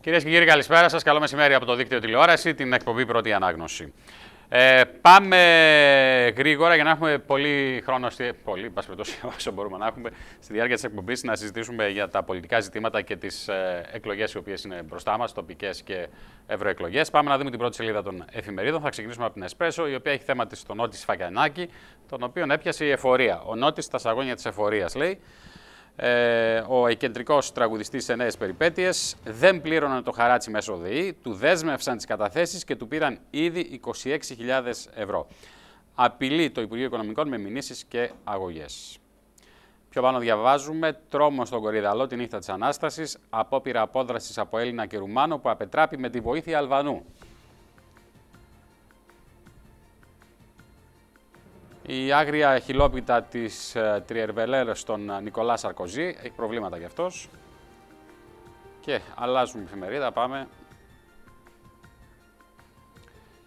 Κυρίες και κύριοι, καλησπέρα σας. Καλό μεσημέρι από το δίκτυο τηλεόραση, την εκπομπή Πρώτη Ανάγνωση. Πάμε γρήγορα για να έχουμε πολύ χρόνο, όσο μπορούμε να έχουμε στη διάρκεια της εκπομπής, να συζητήσουμε για τα πολιτικά ζητήματα και τις εκλογές οι οποίες είναι μπροστά μας, τοπικές και ευρωεκλογές. Πάμε να δούμε την πρώτη σελίδα των εφημερίδων. Θα ξεκινήσουμε από την Εσπρέσο, η οποία έχει θέμα της τον Νότι Σφακιανάκη, τον οποίον έπιασε η εφορία. Ο Νότης στα σαγόνια της εφορίας, λέει. Ο εκκεντρικός τραγουδιστής σε νέες περιπέτειες δεν πλήρωνε το χαράτσι μέσω ΔΕΗ, του δέσμευσαν τις καταθέσεις και του πήραν ήδη 26.000 ευρώ. Απειλεί το Υπουργείο Οικονομικών με μηνύσεις και αγωγές. Πιο πάνω διαβάζουμε τρόμο στον Κορυδαλό τη νύχτα της Ανάστασης, απόπειρα απόδρασης από Έλληνα και Ρουμάνο που απετράπει με τη βοήθεια Αλβανού. Η άγρια χιλόπιτα της Τριερβελέρ στον Νικολά Σαρκοζή, έχει προβλήματα κι αυτός. Και αλλάζουμε εφημερίδα, πάμε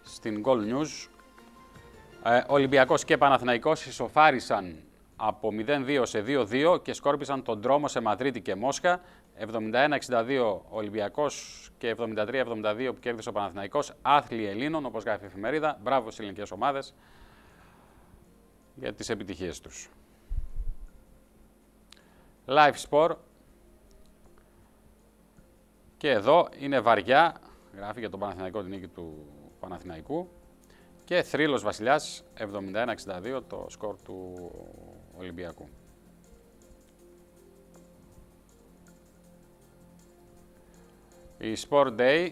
στην Gold News. Ολυμπιακός και Παναθηναϊκός ισοφάρισαν από 0-2 σε 2-2 και σκόρπισαν τον δρόμο σε Μαδρίτη και Μόσχα. 71-62 Ολυμπιακός και 73-72 που κέρδισε ο Παναθηναϊκός. Άθλοι Ελλήνων, όπως γράφει η εφημερίδα. Μπράβο στις ελληνικές ομάδες για τις επιτυχίες τους. Live Sport. Και εδώ είναι βαριά, γράφει για τον Παναθηναϊκό την νίκη του Παναθηναϊκού. Και θρύλος Βασιλιάς, 71-62 το σκορ του Ολυμπιακού. Η Sport Day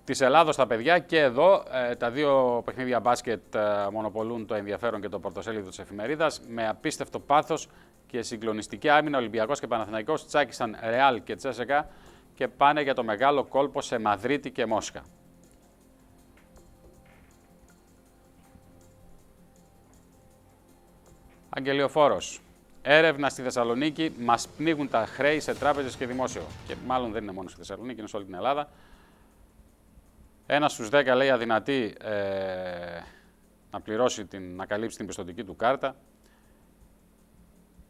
της Ελλάδος στα παιδιά και εδώ τα δύο παιχνίδια μπάσκετ μονοπολούν το ενδιαφέρον και το πρωτοσέλιδο της εφημερίδας. Με απίστευτο πάθος και συγκλονιστική άμυνα, Ολυμπιακός και Παναθηναϊκός τσάκισαν Ρεάλ και Τσέσεκα και πάνε για το μεγάλο κόλπο σε Μαδρίτη και Μόσχα. Αγγελιοφόρος. Έρευνα στη Θεσσαλονίκη, μας πνίγουν τα χρέη σε τράπεζες και δημόσιο. Και μάλλον δεν είναι μόνο στη Θεσσαλονίκη, είναι σε όλη την Ελλάδα. 1 στους 10 λέει αδυνατή να καλύψει την πιστωτική του κάρτα.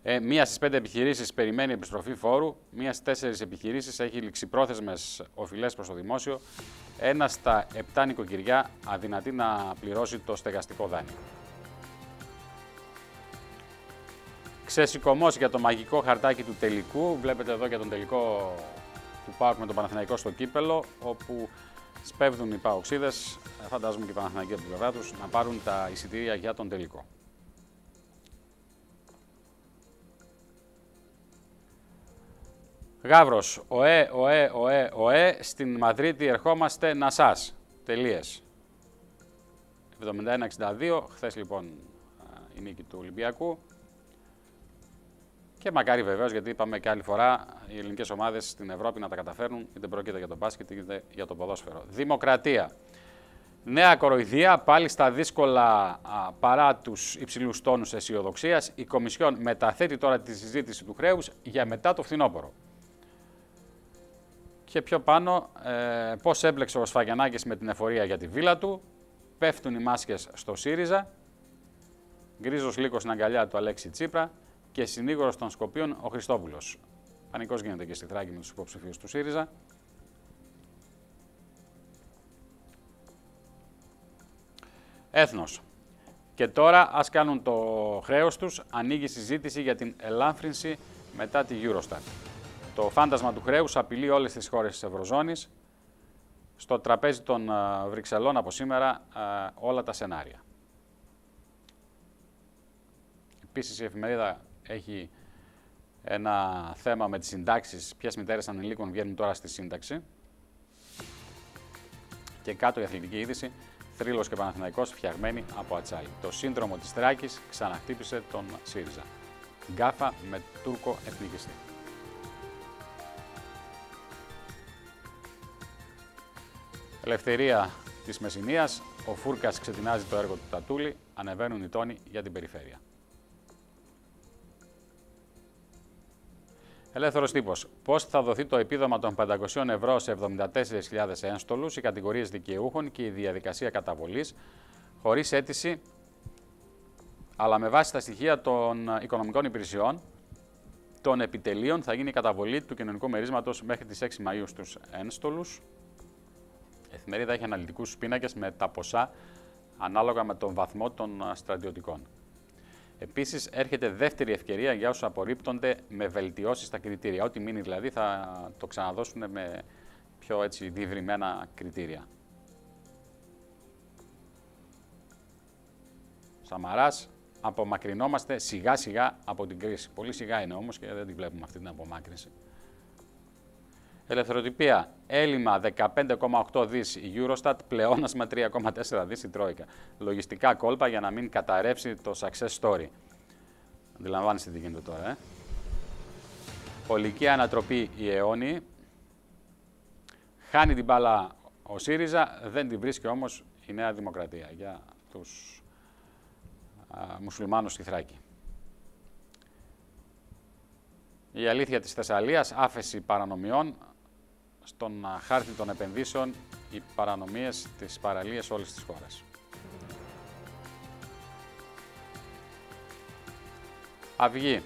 1 στις 5 επιχειρήσεις περιμένει επιστροφή φόρου. 1 στις 4 επιχειρήσεις έχει ληξιπρόθεσμες οφειλές προς το δημόσιο. 1 στα 7 νοικοκυριά αδυνατεί να πληρώσει το στεγαστικό δάνειο. Ξεσηκωμός για το μαγικό χαρτάκι του τελικού. Βλέπετε εδώ για τον τελικό του ΠΑΟΚ με τον Παναθηναϊκό στο κύπελο, όπου σπέβδουν οι παοξίδες, φαντάζομαι και οι Παναθηναϊκοί από την πλευρά τους, να πάρουν τα εισιτήρια για τον τελικό. Γαύρος, οέ, στην Μαδρίτη ερχόμαστε να σας. Τελείες. 71-62, χθες λοιπόν η νίκη του Ολυμπιακού. Και μακάρι βεβαίως, γιατί είπαμε και άλλη φορά, οι ελληνικές ομάδες στην Ευρώπη να τα καταφέρνουν, είτε πρόκειται για τον μπάσκετ είτε για το ποδόσφαιρο. Δημοκρατία. Νέα κοροϊδία, πάλι στα δύσκολα παρά τους υψηλούς τόνους αισιοδοξίας. Η Κομισιόν μεταθέτει τώρα τη συζήτηση του χρέους για μετά το φθινόπωρο. Και πιο πάνω, πώς έμπλεξε ο Σφακιανάκης με την εφορία για τη βίλα του. Πέφτουν οι μάσκες στο ΣΥΡΙΖΑ. Γκρίζος λύκος στην αγκαλιά του Αλέξη Τσίπρα. Και συνήγορος των Σκοπίων ο Χριστόπουλος. Πανικός γίνεται και στη Θράκη με τους υποψηφίους του ΣΥΡΙΖΑ. Έθνος. Και τώρα ας κάνουν το χρέος τους. Ανοίγει συζήτηση για την ελάφρυνση μετά τη Eurostat. Το φάντασμα του χρέους απειλεί όλες τις χώρες της Ευρωζώνης. Στο τραπέζι των Βρυξελών από σήμερα όλα τα σενάρια. Επίσης η εφημερίδα έχει ένα θέμα με τις συντάξεις, ποιες μητέρες ανηλίκων βγαίνουν τώρα στη σύνταξη. Και κάτω η αθλητική είδηση, θρύλος και Παναθηναϊκός φτιαγμένοι από ατσάλι. Το σύνδρομο της Θράκης ξαναχτύπησε τον ΣΥΡΙΖΑ. Γκάφα με Τούρκο εθνικιστή. Ελευθερία της Μεσσηνίας, ο Φούρκας ξετινάζει το έργο του Τατούλη, ανεβαίνουν οι τόνοι για την περιφέρεια. Ελεύθερος τύπος. Πώς θα δοθεί το επίδομα των 500 ευρώ σε 74.000 ένστολους, οι κατηγορίες δικαιούχων και η διαδικασία καταβολής, χωρίς αίτηση, αλλά με βάση τα στοιχεία των οικονομικών υπηρεσιών, των επιτελείων θα γίνει η καταβολή του κοινωνικού μερίσματος μέχρι τις 6 Μαΐου στους ένστολους. Η εφημερίδα έχει αναλυτικούς πίνακες με τα ποσά ανάλογα με τον βαθμό των στρατιωτικών. Επίσης, έρχεται δεύτερη ευκαιρία για όσους απορρίπτονται με βελτιώσεις στα κριτήρια. Ό,τι μείνει δηλαδή θα το ξαναδώσουν με πιο έτσι διευρυμένα κριτήρια. Σαμαράς, απομακρυνόμαστε σιγά σιγά από την κρίση. Πολύ σιγά είναι όμως και δεν τη βλέπουμε αυτή την απομάκρυνση. Ελευθεροτυπία, έλλειμμα 15,8 δις η Eurostat, πλεόνασμα 3,4 δις η Τρόικα. Λογιστικά κόλπα για να μην καταρρεύσει το success story. Αντιλαμβάνεστε τι γίνεται τώρα, Ολική ανατροπή η αιώνιη. Χάνει την μπάλα ο ΣΥΡΙΖΑ, δεν την βρίσκει όμως η Νέα Δημοκρατία για τους μουσουλμάνους στη Θράκη. Η αλήθεια της Θεσσαλίας, άφεση παρανομιών. Στον χάρτη των επενδύσεων, οι παρανομίες της παραλίας όλης της χώρας. Αυγή.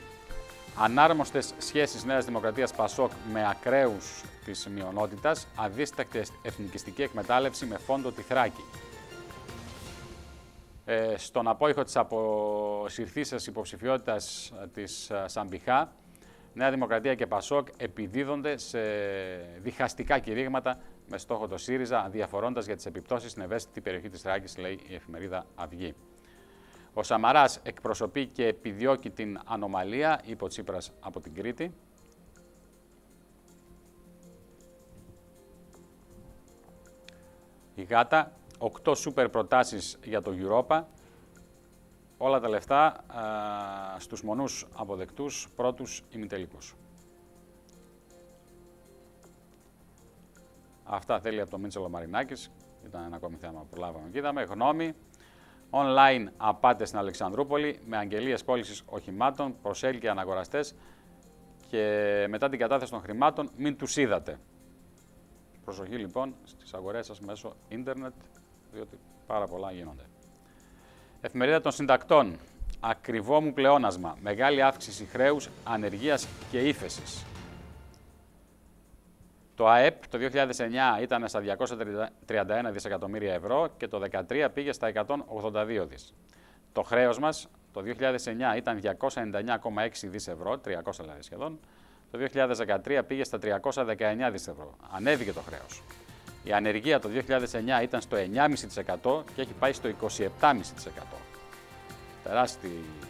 Ανάρμοστες σχέσεις Νέας Δημοκρατίας ΠΑΣΟΚ με ακραίους της μειονότητας, αδίστακτη εθνικιστική εκμετάλλευση με φόντο τη Θράκη. Στον απόϊχο της αποσυρθήσεως υποψηφιότητας της Σαμπιχά, Νέα Δημοκρατία και ΠΑΣΟΚ επιδίδονται σε διχαστικά κηρύγματα με στόχο το ΣΥΡΙΖΑ, διαφορώντας για τις επιπτώσεις στην ευαίσθητη περιοχή της Θράκης, λέει η εφημερίδα Αυγή. Ο Σαμαράς εκπροσωπεί και επιδιώκει την ανομαλία, είπε ο Τσίπρας από την Κρήτη. Η Γάτα, 8 σούπερ προτάσεις για το Europa. Όλα τα λεφτά στους μονούς αποδεκτούς πρώτους ημιτελικούς. Αυτά θέλει από τον Μίτσελο Μαρινάκης. Ήταν ένα ακόμη θέμα που προλάβαμε και είδαμε. Γνώμη. Online απάτες στην Αλεξανδρούπολη με αγγελίες πώλησης οχημάτων, προσέλκυε αναγοραστές και μετά την κατάθεση των χρημάτων μην τους είδατε. Προσοχή λοιπόν στις αγορές σας μέσω ίντερνετ, διότι πάρα πολλά γίνονται. Εφημερίδα των Συντακτών. Ακριβό μου πλεόνασμα. Μεγάλη αύξηση χρέους, ανεργίας και ύφεσης. Το ΑΕΠ το 2009 ήταν στα 231 δισεκατομμύρια ευρώ και το 2013 πήγε στα 182 δις. Το χρέος μας το 2009 ήταν 299,6 δις ευρώ, 300 δηλαδή σχεδόν. Το 2013 πήγε στα 319 δις ευρώ. Ανέβηκε το χρέος. Η ανεργία το 2009 ήταν στο 9,5% και έχει πάει στο 27,5%.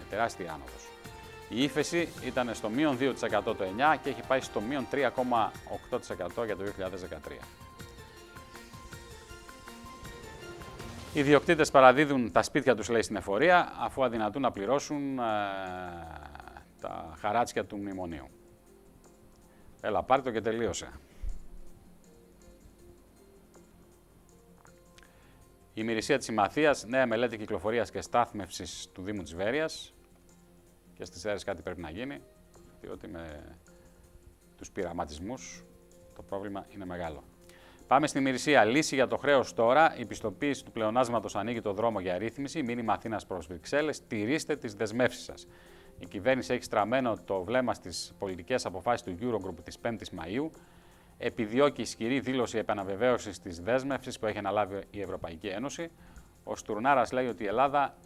Τεράστια άνοδος. Η ύφεση ήταν στο μείον 2% το 9 και έχει πάει στο μείον 3,8% για το 2013. Οι ιδιοκτήτες παραδίδουν τα σπίτια τους, λέει, στην εφορία, αφού αδυνατούν να πληρώσουν τα χαράτσια του μνημονίου. Έλα, πάρ' το και τελείωσε. Η Ημηρησία της Συμμαθίας, νέα μελέτη κυκλοφορίας και στάθμευσης του Δήμου της Βέρειας. Και στις αίρες κάτι πρέπει να γίνει, διότι με τους πειραματισμούς το πρόβλημα είναι μεγάλο. Πάμε στην Ημηρησία. Λύση για το χρέος τώρα. Η πιστοποίηση του πλεονάσματος ανοίγει το δρόμο για ρύθμιση. Μήνυμα Αθήνας προς Βρυξέλλες. Τηρήστε τις δεσμεύσεις σας. Η κυβέρνηση έχει στραμμένο το βλέμμα στις πολιτικές αποφάσεις του Eurogroup της 5ης Μαΐου. Επιδιώκει ισχυρή δήλωση επαναβεβαίωσης της δέσμευσης που έχει αναλάβει η Ευρωπαϊκή Ένωση. Ο Στουρνάρας λέει ότι η Ελλάδα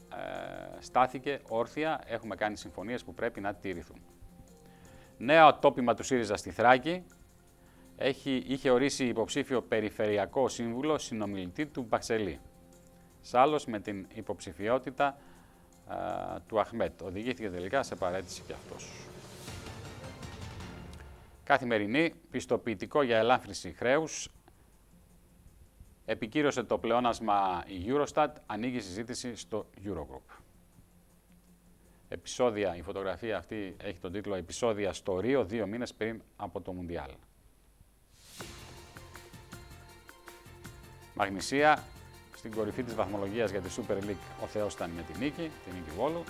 στάθηκε όρθια, έχουμε κάνει συμφωνίες που πρέπει να τηρηθούν. Νέο τόπιμα του ΣΥΡΙΖΑ στη Θράκη. Είχε ορίσει υποψήφιο περιφερειακό σύμβουλο συνομιλητή του Μπαξελή. Σάλλος με την υποψηφιότητα του Αχμέτ. Οδηγήθηκε τελικά σε παραίτηση και αυτός. Καθημερινή, πιστοποιητικό για ελάφρυνση χρέους. Επικύρωσε το πλεόνασμα η Eurostat, ανοίγει συζήτηση στο Eurogroup. Επεισόδια, η φωτογραφία αυτή έχει τον τίτλο «Επεισόδια στο Ρίο 2 μήνες πριν από το Μουντιάλ». Μαγνησία, στην κορυφή της βαθμολογίας για τη Super League ο Θεός ήταν με την νίκη Βόλου.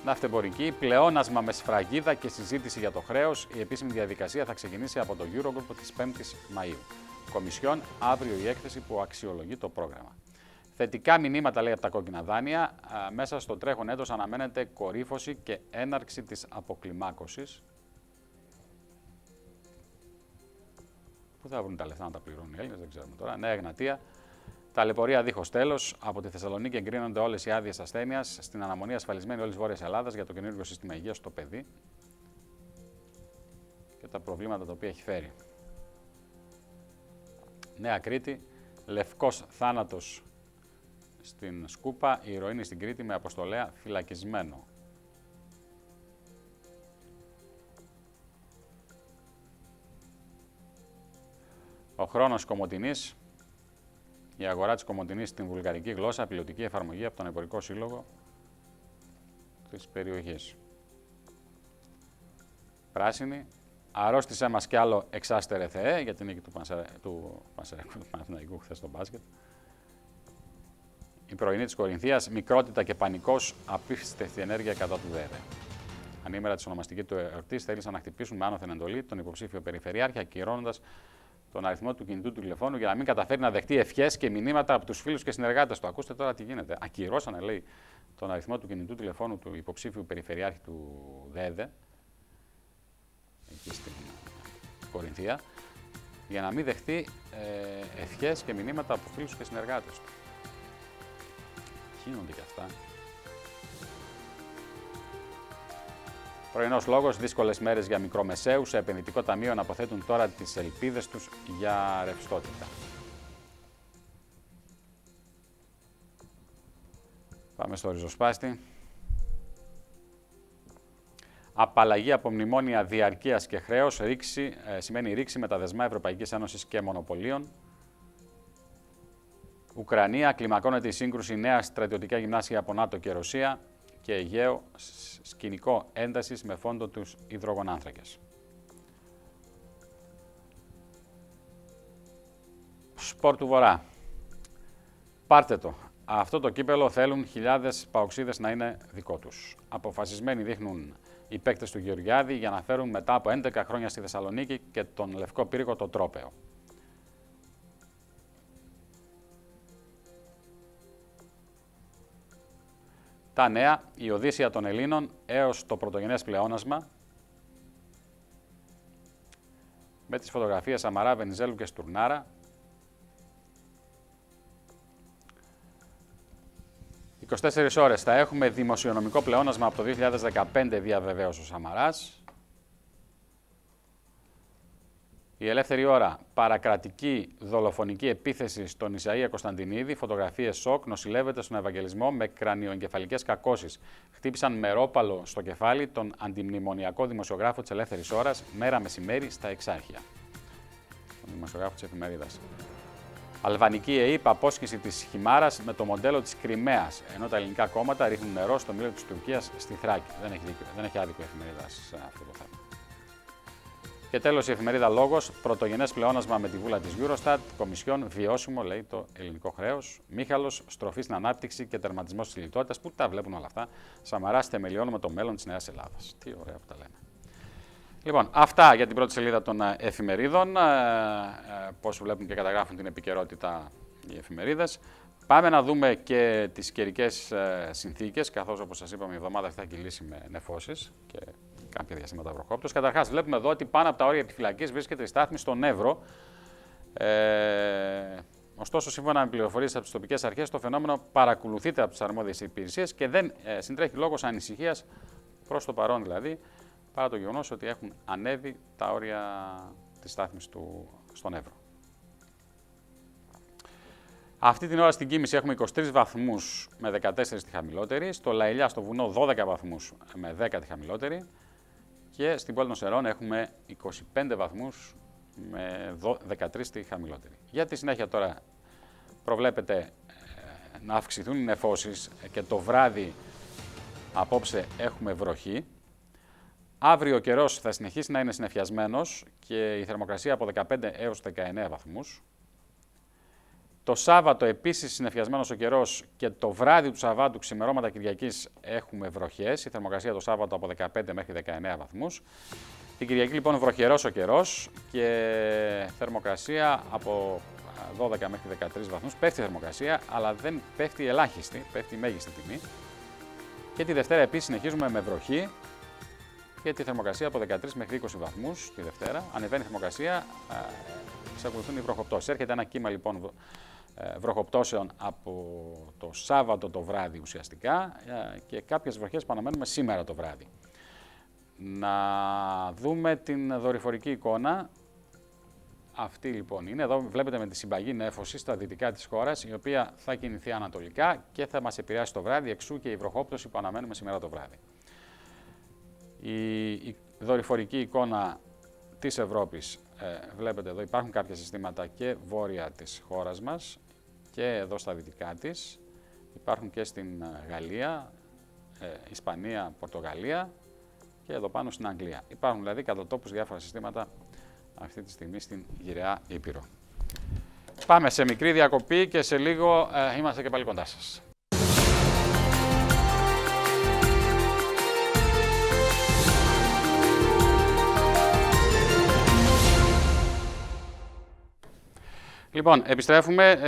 Ναυτεμπορική, πλεόνασμα με σφραγίδα και συζήτηση για το χρέος. Η επίσημη διαδικασία θα ξεκινήσει από το Eurogroup της 5ης Μαΐου. Κομισιόν, αύριο η έκθεση που αξιολογεί το πρόγραμμα. Θετικά μηνύματα, λέει, από τα κόκκινα δάνεια. Μέσα στο τρέχον έτος αναμένεται κορύφωση και έναρξη της αποκλιμάκωσης. Πού θα βρουν τα λεφτά να τα πληρώνουν οι Έλληνες, δεν ξέρουμε τώρα. Νέα Εγνατία. Ταλαιπωρία δίχως τέλος. Από τη Θεσσαλονίκη εγκρίνονται όλες οι άδειες ασθένειας. Στην αναμονή ασφαλισμένη όλης Βόρειας Ελλάδας για το καινούργιο σύστημα υγείας στο παιδί και τα προβλήματα τα οποία έχει φέρει. Νέα Κρήτη. Λευκός θάνατος στην Σκούπα. Η ηρωίνη στην Κρήτη με αποστολέα φυλακισμένο. Ο χρόνος Κομοτηνής. Η αγορά της Κομοτηνής στην βουλγαρική γλώσσα, πιλωτική εφαρμογή από τον Εμπορικό Σύλλογο της περιοχής. Πράσινη. Αρρώστησέ μας κι άλλο εξάστερε Θεέ, για την νίκη του Παναθηναϊκού χθες στο μπάσκετ. Η πρωινή της Κορινθίας, μικρότητα και πανικός, απίστευτη ενέργεια κατά του ΔΕΔΕ. Ανήμερα της ονομαστική του εορτής θέλησαν να χτυπήσουν με άνωθεν εντολή τον υποψήφιο περιφερειάρχη, ακυρώνοντας τον αριθμό του κινητού του τηλεφώνου για να μην καταφέρει να δεχτεί ευχές και μηνύματα από τους φίλους και συνεργάτες του. Ακούστε τώρα τι γίνεται. Ακυρώσανε, λέει, τον αριθμό του κινητού τηλεφώνου του υποψήφιου περιφερειάρχη του ΔΕΔΕ, εκεί στην Κορινθία, για να μην δεχτεί ευχές και μηνύματα από φίλους και συνεργάτες του. Γίνονται και αυτά. Πρωινός λόγος, δύσκολες μέρες για μικρομεσαίους. Σε επενδυτικό ταμείο να αποθέτουν τώρα τις ελπίδες τους για ρευστότητα. Πάμε στο ριζοσπάστη. Απαλλαγή από μνημόνια διαρκείας και χρέος σημαίνει ρήξη με τα δεσμά Ευρωπαϊκής Ένωσης και μονοπωλίων. Ουκρανία, κλιμακώνεται η σύγκρουση, νέα στρατιωτικά γυμνάσια από ΝΑΤΟ και Ρωσία και Αιγαίο, σκηνικό έντασης με φόντο τους υδρογονάνθρακες. Σπορ του Βορρά. Πάρτε το. Αυτό το κύπελο θέλουν χιλιάδες παοξίδες να είναι δικό τους. Αποφασισμένοι δείχνουν οι παίκτες του Γεωργιάδη για να φέρουν μετά από 11 χρόνια στη Θεσσαλονίκη και τον Λευκό Πύργο το τρόπαιο. Τα νέα, η Οδύσσεια των Ελλήνων έως το πρωτογενές πλεόνασμα, με τις φωτογραφίες Σαμαρά, Βενιζέλου και Στουρνάρα. 24 ώρες θα έχουμε δημοσιονομικό πλεόνασμα από το 2015, διαβεβαίωσε ο Σαμαράς. Η Ελεύθερη Ώρα, παρακρατική δολοφονική επίθεση στον Ισαΐα Κωνσταντινίδη, φωτογραφίες σοκ, νοσηλεύεται στον Ευαγγελισμό με κρανιοεγκεφαλικές κακώσεις. Χτύπησαν μερόπαλο στο κεφάλι τον αντιμνημονιακό δημοσιογράφο της Ελεύθερης Ώρας, μέρα μεσημέρι στα Εξάρχεια. Τον δημοσιογράφο της εφημερίδας. Αλβανική ΕΕΠ, απόσχηση της Χιμάρας με το μοντέλο της Κριμαίας, ενώ τα ελληνικά κόμματα ρίχνουν νερό στο μήλο της Τουρκίας στη Θράκη. Δεν έχει άδικο η εφημερίδα σε αυτό το θέμα. Και τέλος η εφημερίδα Λόγος, πρωτογενές πλεόνασμα με τη βούλα της Eurostat, Κομισιόν, βιώσιμο, λέει, το ελληνικό χρέος, Μίχαλος, στροφή στην ανάπτυξη και τερματισμός της λιτότητας. Πού τα βλέπουν όλα αυτά. Σαμαράς, θεμελιώνουμε το μέλλον της Νέας Ελλάδας. Τι ωραία που τα λένε. Λοιπόν, αυτά για την πρώτη σελίδα των εφημερίδων, πώς βλέπουν και καταγράφουν την επικαιρότητα οι εφημερίδες. Πάμε να δούμε και τις καιρικές συνθήκες, καθώς όπως σας είπαμε η εβδομάδα αυτή θα κυλήσει με νεφώσεις και κάποια διαστήματα βροχόπτωση. Καταρχάς, βλέπουμε εδώ ότι πάνω από τα όρια επιφυλακής βρίσκεται η στάθμη στον Εύρο. Ωστόσο, σύμφωνα με πληροφορίες από τις τοπικές αρχές, το φαινόμενο παρακολουθείται από τις αρμόδιες υπηρεσίες και δεν συντρέχει λόγος ανησυχίας προς το παρόν δηλαδή, παρά το γεγονός ότι έχουν ανέβει τα όρια της στάθμης στον Εύρο. Αυτή την ώρα στην Κίμηση έχουμε 23 βαθμούς με 14 τη χαμηλότερη, στο Λαηλιά στο βουνό 12 βαθμούς με 10 τη χαμηλότερη και στην πόλη των Σερών έχουμε 25 βαθμούς με 13 τη χαμηλότερη. Για τη συνέχεια τώρα προβλέπεται να αυξηθούν οι νεφώσεις και το βράδυ απόψε έχουμε βροχή. Αύριο ο καιρός θα συνεχίσει να είναι συννεφιασμένος και η θερμοκρασία από 15 έως 19 βαθμούς. Το Σάββατο επίσης συννεφιασμένος ο καιρός και το βράδυ του Σαββάτου, ξημερώματα Κυριακής, έχουμε βροχές. Η θερμοκρασία το Σάββατο από 15 μέχρι 19 βαθμούς. Την Κυριακή λοιπόν βροχερός ο καιρός και θερμοκρασία από 12 μέχρι 13 βαθμούς, πέφτει η θερμοκρασία, αλλά δεν πέφτει η ελάχιστη, πέφτει η μέγιστη τιμή. Και τη Δευτέρα επίσης συνεχίζουμε με βροχή και τη θερμοκρασία από 13 μέχρι 20 βαθμούς τη Δευτέρα. Ανεβαίνει η θερμοκρασία, εξακολουθούν οι βροχοπτώσεις. Έρχεται ένα κύμα λοιπόν βροχοπτώσεων από το Σάββατο το βράδυ ουσιαστικά και κάποιες βροχές παραμένουμε σήμερα το βράδυ. Να δούμε την δορυφορική εικόνα. Αυτή λοιπόν είναι. Εδώ βλέπετε με τη συμπαγή νέφωση στα δυτικά της χώρας, η οποία θα κινηθεί ανατολικά και θα μας επηρεάσει το βράδυ, εξού και η βροχόπτωση που αναμένουμε σήμερα το βράδυ. Η δορυφορική εικόνα της Ευρώπης, βλέπετε εδώ υπάρχουν κάποια συστήματα και βόρεια της χώρας μας και εδώ στα δυτικά της. Υπάρχουν και στην Γαλλία, Ισπανία, Πορτογαλία και εδώ πάνω στην Αγγλία. Υπάρχουν δηλαδή κατά τόπους διάφορα συστήματα αυτή τη στιγμή στην γυραιά Ήπειρο. Πάμε σε μικρή διακοπή και σε λίγο είμαστε και πάλι κοντά σας. Λοιπόν, επιστρέφουμε.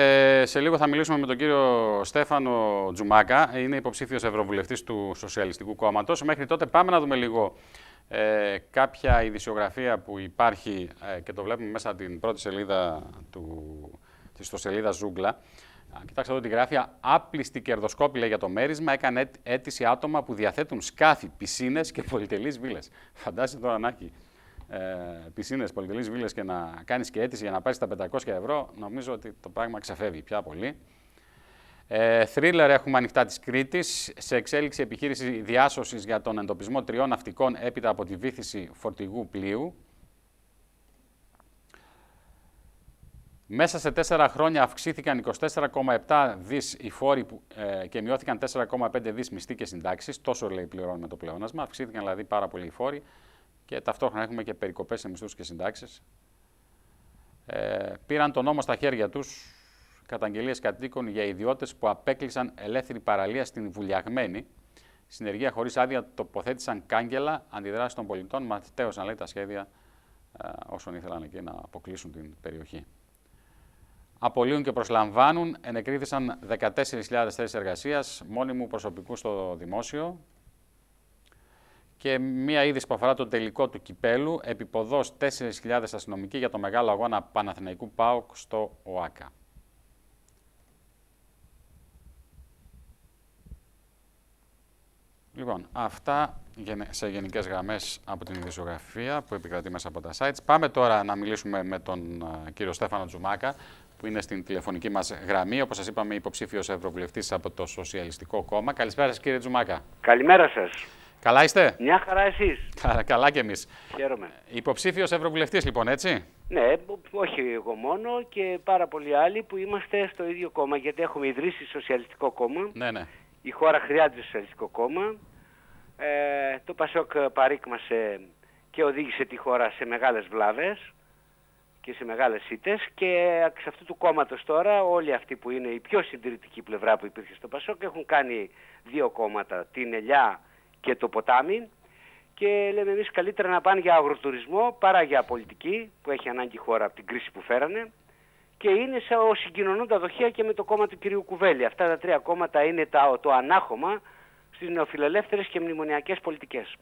Σε λίγο θα μιλήσουμε με τον κύριο Στέφανο Τζουμάκα. Είναι υποψήφιος ευρωβουλευτής του Σοσιαλιστικού Κόμματος. Μέχρι τότε πάμε να δούμε λίγο κάποια ειδησιογραφία που υπάρχει και το βλέπουμε μέσα από την πρώτη σελίδα της ιστοσελίδας Ζούγκλα. Κοιτάξτε εδώ τη γράφει. Άπλιστη κερδοσκόπη, λέει, για το μέρισμα. Έκανε αίτηση άτομα που διαθέτουν σκάφη, πισίνες και πολυτελείς βίλες. Φαντάζεσαι τώρα να έχει πισίνες, πολυτελείς βίλες και να κάνεις και αίτηση για να πάρεις τα 500 ευρώ. Νομίζω ότι το πράγμα ξεφεύγει πια πολύ. Θρίλερ έχουμε ανοιχτά της Κρήτης. Σε εξέλιξη επιχείρηση διάσωσης για τον εντοπισμό 3 ναυτικών έπειτα από τη βύθιση φορτηγού πλοίου. Μέσα σε 4 χρόνια αυξήθηκαν 24,7 δις οι φόροι και μειώθηκαν 4,5 δις μισθοί και συντάξεις. Τόσο, λέει, πληρώνουμε το πλεόνασμα. Αυξήθηκαν δηλαδή πάρα πολλοί οι φόροι και ταυτόχρονα έχουμε και περικοπές σε μισθούς και συντάξεις. Πήραν τον νόμο στα χέρια τους. Καταγγελίες κατοίκων για ιδιώτες που απέκλεισαν ελεύθερη παραλία στην Βουλιαγμένη. Συνεργεία χωρίς άδεια τοποθέτησαν κάγκελα. Αντιδράσεις των πολιτών ματέωσαν, λέει, τα σχέδια όσων ήθελαν εκεί να αποκλείσουν την περιοχή. Απολύουν και προσλαμβάνουν. Ενεκρίθησαν 14.000 θέσεις εργασίας μόνιμου προσωπικού στο δημόσιο. Και μία είδηση που αφορά το τελικό του κυπέλου. Επιποδός 4.000 αστυνομικοί για το μεγάλο αγώνα Παναθηναϊκού ΠΑΟΚ στο ΟΑΚΑ. Λοιπόν, αυτά σε γενικές γραμμές από την ειδησιογραφία που επικρατεί μέσα από τα sites. Πάμε τώρα να μιλήσουμε με τον κύριο Στέφανο Τζουμάκα, που είναι στην τηλεφωνική μας γραμμή. Όπως σας είπαμε, υποψήφιος ευρωβουλευτής από το Σοσιαλιστικό Κόμμα. Καλησπέρα σας, κύριε Τζουμάκα. Καλημέρα σας. Καλά είστε? Μια χαρά εσείς. Καλά κι εμείς. Χαίρομαι. Υποψήφιος ευρωβουλευτής, λοιπόν, έτσι? Ναι, όχι εγώ μόνο και πάρα πολλοί άλλοι που είμαστε στο ίδιο κόμμα, γιατί έχουμε ιδρύσει Σοσιαλιστικό Κόμμα. Ναι. Η χώρα χρειάζεται Σοσιαλιστικό Κόμμα. Το Πασόκ παρήκμασε και οδήγησε τη χώρα σε μεγάλες βλάβες και σε μεγάλες ήττες, και εξ αυτού του κόμματος τώρα όλοι αυτοί που είναι η πιο συντηρητική πλευρά που υπήρχε στο Πασόκ έχουν κάνει 2 κόμματα, την Ελιά και το Ποτάμι, και λέμε εμείς καλύτερα να πάνε για αγροτουρισμό παρά για πολιτική που έχει ανάγκη η χώρα από την κρίση που φέρανε, και είναι σαν συγκοινωνούν τα δοχεία και με το κόμμα του κυρίου Κουβέλη. Αυτά τα 3 κόμματα είναι το ανάχωμα στις νεοφιλελεύθερες και μνημονιακές πολιτικές.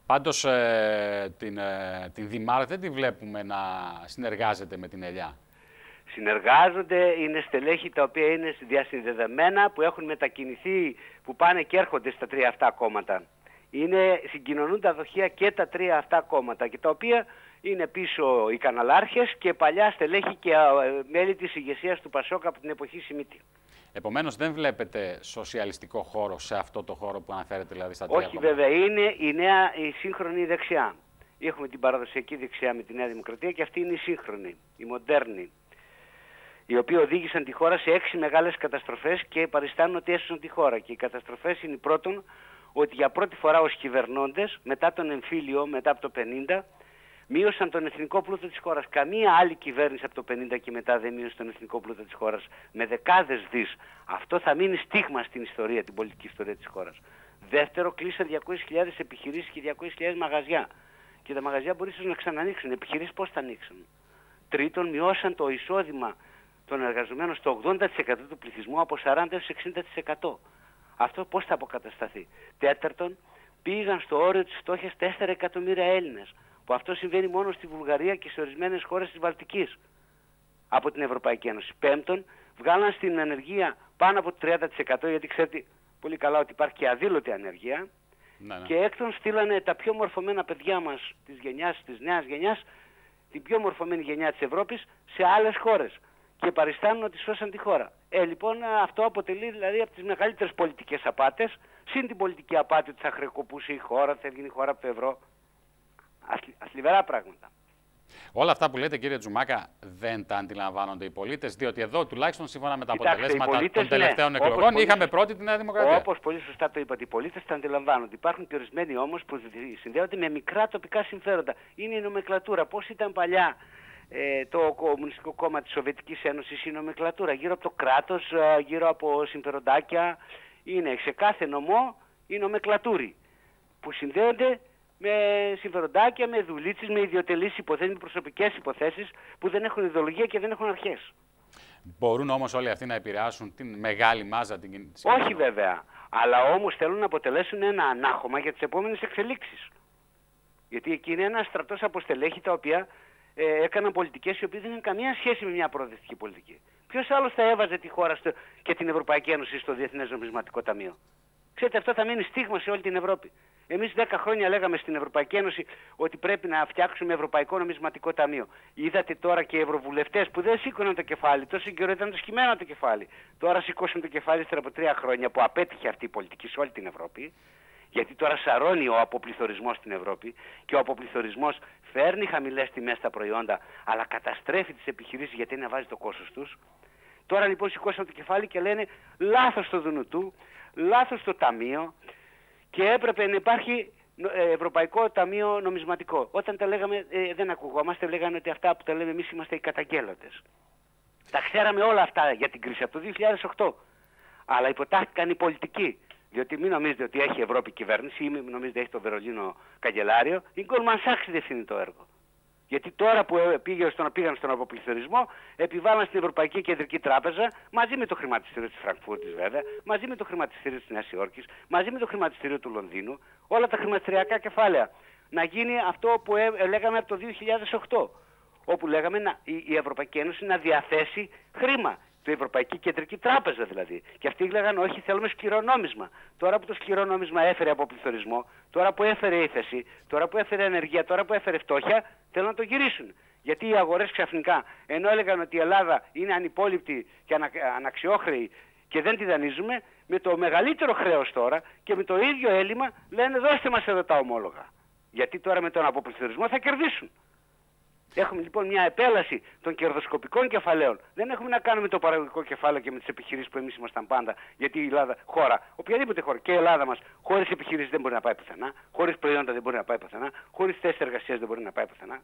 Πάντως την Δημάρ δεν τη βλέπουμε να συνεργάζεται με την Ελιά. Συνεργάζονται, είναι στελέχη τα οποία είναι διασυνδεδεμένα, που έχουν μετακινηθεί, που πάνε και έρχονται στα 3 αυτά κόμματα. Συγκοινωνούν τα δοχεία και τα 3 αυτά κόμματα, και τα οποία είναι πίσω οι καναλάρχες και παλιά στελέχη και μέλη της ηγεσίας του Πασόκ από την εποχή Σιμίτη. Επομένως δεν βλέπετε σοσιαλιστικό χώρο σε αυτό το χώρο που αναφέρετε, δηλαδή στα 3 κόμματα? Όχι, βέβαια, είναι η σύγχρονη δεξιά. Έχουμε την παραδοσιακή δεξιά με τη Νέα Δημοκρατία, και αυτή είναι η σύγχρονη, η μοντέρνη, οι οποίοι οδήγησαν τη χώρα σε 6 μεγάλες καταστροφές και παριστάνουν ότι έσωσαν τη χώρα. Και οι καταστροφές είναι πρώτον ότι για πρώτη φορά ως κυβερνώντες, μετά τον εμφύλιο, μετά από το 50, μείωσαν τον εθνικό πλούτο της χώρας. Καμία άλλη κυβέρνηση από το 50 και μετά δεν μείωσε τον εθνικό πλούτο της χώρας με δεκάδες δις. Αυτό θα μείνει στίγμα στην ιστορία, την πολιτική ιστορία της χώρας. Δεύτερο, κλείσαν 200.000 επιχειρήσεις και 200.000 μαγαζιά. Και τα μαγαζιά μπορεί να ξανανοίξουν. Επιχειρήσεις πώς θα ανοίξουν? Τρίτον, μειώσαν το εισόδημα των εργαζομένων στο 80% του πληθυσμού από 40% 60%. Αυτό πώς θα αποκατασταθεί? Τέταρτον, πήγαν στο όριο της φτώχειας 4 εκατομμύρια Έλληνες, που αυτό συμβαίνει μόνο στη Βουλγαρία και σε ορισμένες χώρες της Βαλτικής από την Ευρωπαϊκή Ένωση. Πέμπτον, βγάλαν στην ανεργία πάνω από το 30%, γιατί ξέρετε πολύ καλά ότι υπάρχει και αδήλωτη ανεργία. Ναι. Και έκτον, στείλανε τα πιο μορφωμένα παιδιά μας της νέας γενιάς, την πιο μορφωμένη γενιά της Ευρώπης, σε άλλες χώρες. Και παριστάνουν ότι σώσαν τη χώρα. Λοιπόν, αυτό αποτελεί δηλαδή από τις μεγαλύτερες πολιτικές απάτες, συν την πολιτική απάτη ότι θα χρεοκοπούσε η χώρα, θα έβγαινε η χώρα από το ευρώ. Αθλιβερά πράγματα. Όλα αυτά που λέτε, κύριε Τζουμάκα, δεν τα αντιλαμβάνονται οι πολίτες, διότι εδώ τουλάχιστον σύμφωνα με τα αποτελέσματα των τελευταίων εκλογών είχαμε πρώτη τη Νέα Δημοκρατία. Όπως πολύ σωστά το είπατε, οι πολίτες τα αντιλαμβάνονται. Υπάρχουν και ορισμένοι όμως που συνδέονται με μικρά τοπικά συμφέροντα. Είναι η νομεκλατούρα. Πώς ήταν παλιά το Κομμουνιστικό Κόμμα της Σοβιετικής Ένωσης, η νομεκλατούρα γύρω από το κράτος, γύρω από συμφεροντάκια. Είναι σε κάθε νομό οι νομεκλατούροι που συνδέονται με συμφεροντάκια, με δουλίτσες, με ιδιωτελείς υποθέσεις, με προσωπικές υποθέσεις που δεν έχουν ιδεολογία και δεν έχουν αρχές. Μπορούν όμως όλοι αυτοί να επηρεάσουν την μεγάλη μάζα, την κοινωνία? Όχι βέβαια, αλλά όμως θέλουν να αποτελέσουν ένα ανάχωμα για τις επόμενες εξελίξεις. Γιατί εκεί είναι ένα στρατός από στελέχη τα οποία έκαναν πολιτικές οι οποίες δεν είχαν καμία σχέση με μια προοδευτική πολιτική. Ποιος άλλος θα έβαζε τη χώρα και την Ευρωπαϊκή Ένωση στο Διεθνές Νομισματικό Ταμείο? Ξέρετε, αυτό θα μείνει στίγμα σε όλη την Ευρώπη. Εμείς 10 χρόνια λέγαμε στην Ευρωπαϊκή Ένωση ότι πρέπει να φτιάξουμε Ευρωπαϊκό Νομισματικό Ταμείο. Είδατε τώρα και οι ευρωβουλευτές που δεν σήκωναν το κεφάλι, τόσο καιρό ήταν το σκυμμένο το κεφάλι. Τώρα σηκώσαν το κεφάλι ύστερα από 3 χρόνια που απέτυχε αυτή η πολιτική σε όλη την Ευρώπη. Γιατί τώρα σαρώνει ο αποπληθωρισμός στην Ευρώπη και ο αποπληθωρισμός φέρνει χαμηλές τιμές στα προϊόντα, αλλά καταστρέφει τις επιχειρήσεις γιατί να βάζει το κόστος τους. Τώρα λοιπόν σηκώσαν το κεφάλι και λένε λάθος το Δουνουτού, λάθος το ταμείο και έπρεπε να υπάρχει Ευρωπαϊκό Ταμείο Νομισματικό. Όταν τα λέγαμε δεν ακουγόμαστε, λέγανε ότι αυτά που τα λέμε εμείς είμαστε οι καταγγέλλοντες. Τα ξέραμε όλα αυτά για την κρίση από το 2008, αλλά υποτάχθηκαν οι πολιτικοί. Διότι μην νομίζετε ότι έχει η Ευρώπη κυβέρνηση ή μην νομίζετε ότι έχει το Βερολίνο καγκελάριο. Η Goldman Sachs διευθύνει το έργο. Γιατί τώρα που πήγαν στον αποπληθωρισμό, επιβάλλαν στην Ευρωπαϊκή Κεντρική Τράπεζα, μαζί με το χρηματιστήριο της Φραγκφούρτης βέβαια, μαζί με το χρηματιστήριο της Νέας Υόρκης, μαζί με το χρηματιστήριο του Λονδίνου, όλα τα χρηματιστηριακά κεφάλαια, να γίνει αυτό που λέγαμε από το 2008. Όπου λέγαμε η Ευρωπαϊκή Ένωση να διαθέσει χρήμα. Η Ευρωπαϊκή Κεντρική Τράπεζα δηλαδή. Και αυτοί λέγανε όχι, θέλουμε σκληρό νόμισμα. Τώρα που το σκληρό νόμισμα έφερε αποπληθωρισμό, τώρα που έφερε ύφεση, τώρα που έφερε ανεργία, τώρα που έφερε φτώχεια, θέλουν να το γυρίσουν. Γιατί οι αγορές ξαφνικά, ενώ έλεγαν ότι η Ελλάδα είναι ανυπόληπτη και αναξιόχρεη και δεν τη δανείζουμε, με το μεγαλύτερο χρέος τώρα και με το ίδιο έλλειμμα λένε δώστε μας εδώ τα ομόλογα. Γιατί τώρα με τον αποπληθωρισμό θα κερδίσουν. Έχουμε λοιπόν μια επέλαση των κερδοσκοπικών κεφαλαίων. Δεν έχουμε να κάνουμε το παραγωγικό κεφάλαιο και με τις επιχειρήσεις που εμείς ήμασταν πάντα. Γιατί η Ελλάδα, χώρα, οποιαδήποτε χώρα, και η Ελλάδα μας, χωρίς επιχειρήσεις δεν μπορεί να πάει πουθενά, χωρίς προϊόντα δεν μπορεί να πάει πουθενά, χωρίς θέσεις εργασίας δεν μπορεί να πάει πουθενά.